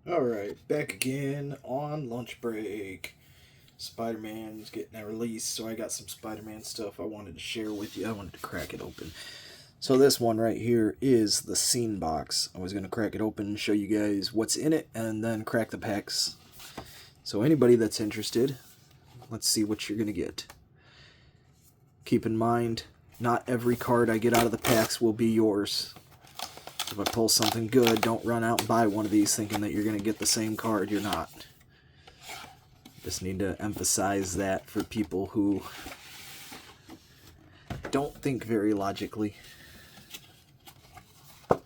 Alright, back again on lunch break. Spider-Man's getting a release, so I got some Spider-Man stuff I wanted to share with you. I wanted to crack it open. So this one right here is the scene box. I was going to crack it open, show you guys what's in it, and then crack the packs. So anybody that's interested, let's see what you're going to get. Keep in mind, not every card I get out of the packs will be yours. If I pull something good, don't run out and buy one of these thinking that you're going to get the same card. You're not. Just need to emphasize that for people who don't think very logically. Well,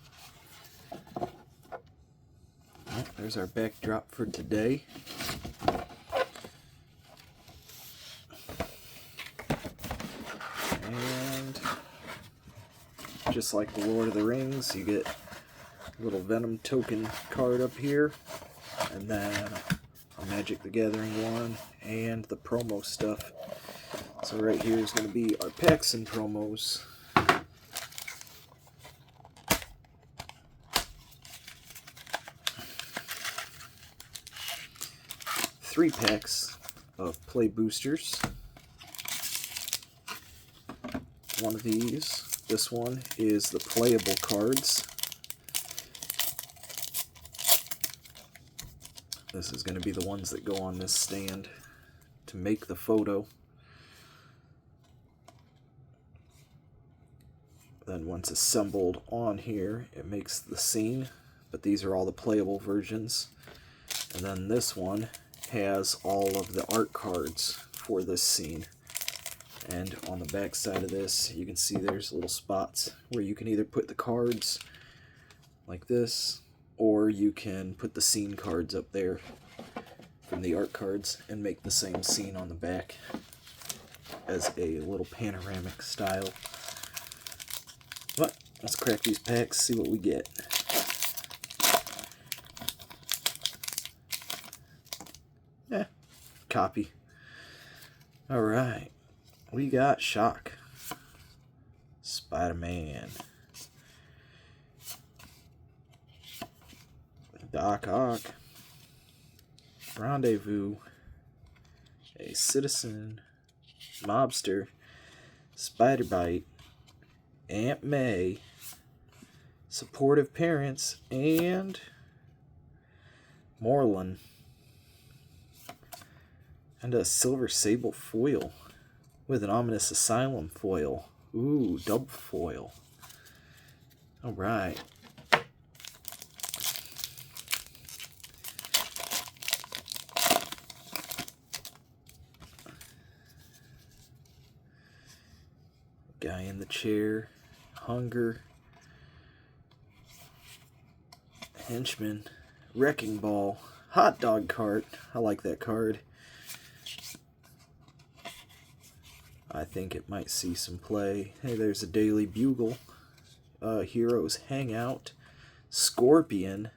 there's our backdrop for today. And just like the Lord of the Rings, you get a little Venom token card up here, and then a Magic the Gathering one, and the promo stuff. So right here is going to be our packs and promos. Three packs of play boosters. One of these. This one is the playable cards. This is going to be the ones that go on this stand to make the photo. Then once assembled on here, it makes the scene, but these are all the playable versions. And then this one has all of the art cards for this scene. And on the back side of this, you can see there's little spots where you can either put the cards like this, or you can put the scene cards up there from the art cards and make the same scene on the back as a little panoramic style. But let's crack these packs, see what we get. Copy. Alright. We got Shock. Spider-Man. Doc Ock. Rendezvous. A Citizen. Mobster. Spider-Bite. Aunt May. Supportive Parents. And Morlun. And a Silver Sable foil with an Ominous Asylum foil. Ooh, double foil. Alright. Guy in the chair. Hunger. Henchman. Wrecking Ball. Hot Dog Cart. I like that card. I think it might see some play. Hey, there's a Daily Bugle. Heroes Hangout. Scorpion.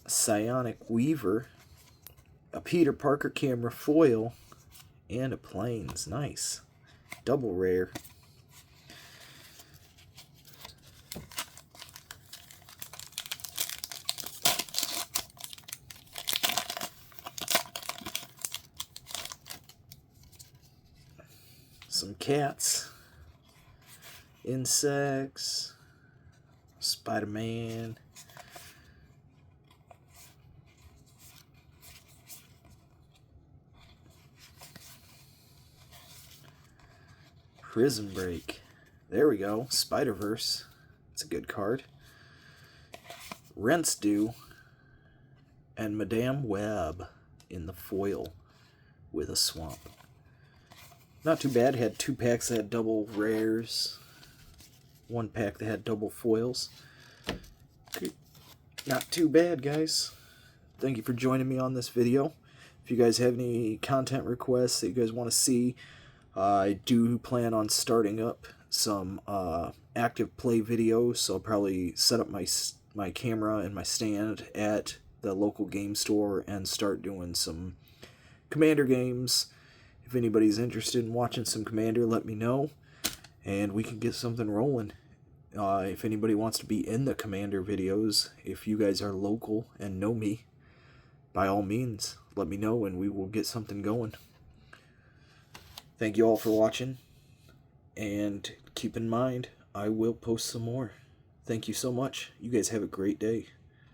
Psionic Weaver. A Peter Parker camera foil. And a Plains. Nice. Double rare. Some cats, insects, Spider-Man, Prison Break. There we go. Spider-Verse. It's a good card. Rent's Due. And Madame Web in the foil with a swamp. Not too bad. Had two packs that had double rares. One pack that had double foils. Not too bad, guys. Thank you for joining me on this video. If you guys have any content requests that you guys want to see, I do plan on starting up some active play videos, so I'll probably set up my camera and my stand at the local game store and start doing some Commander games. If anybody's interested in watching some Commander, let me know, and we can get something rolling. If anybody wants to be in the Commander videos, if you guys are local and know me, by all means, let me know and we will get something going. Thank you all for watching, and keep in mind, I will post some more. Thank you so much. You guys have a great day.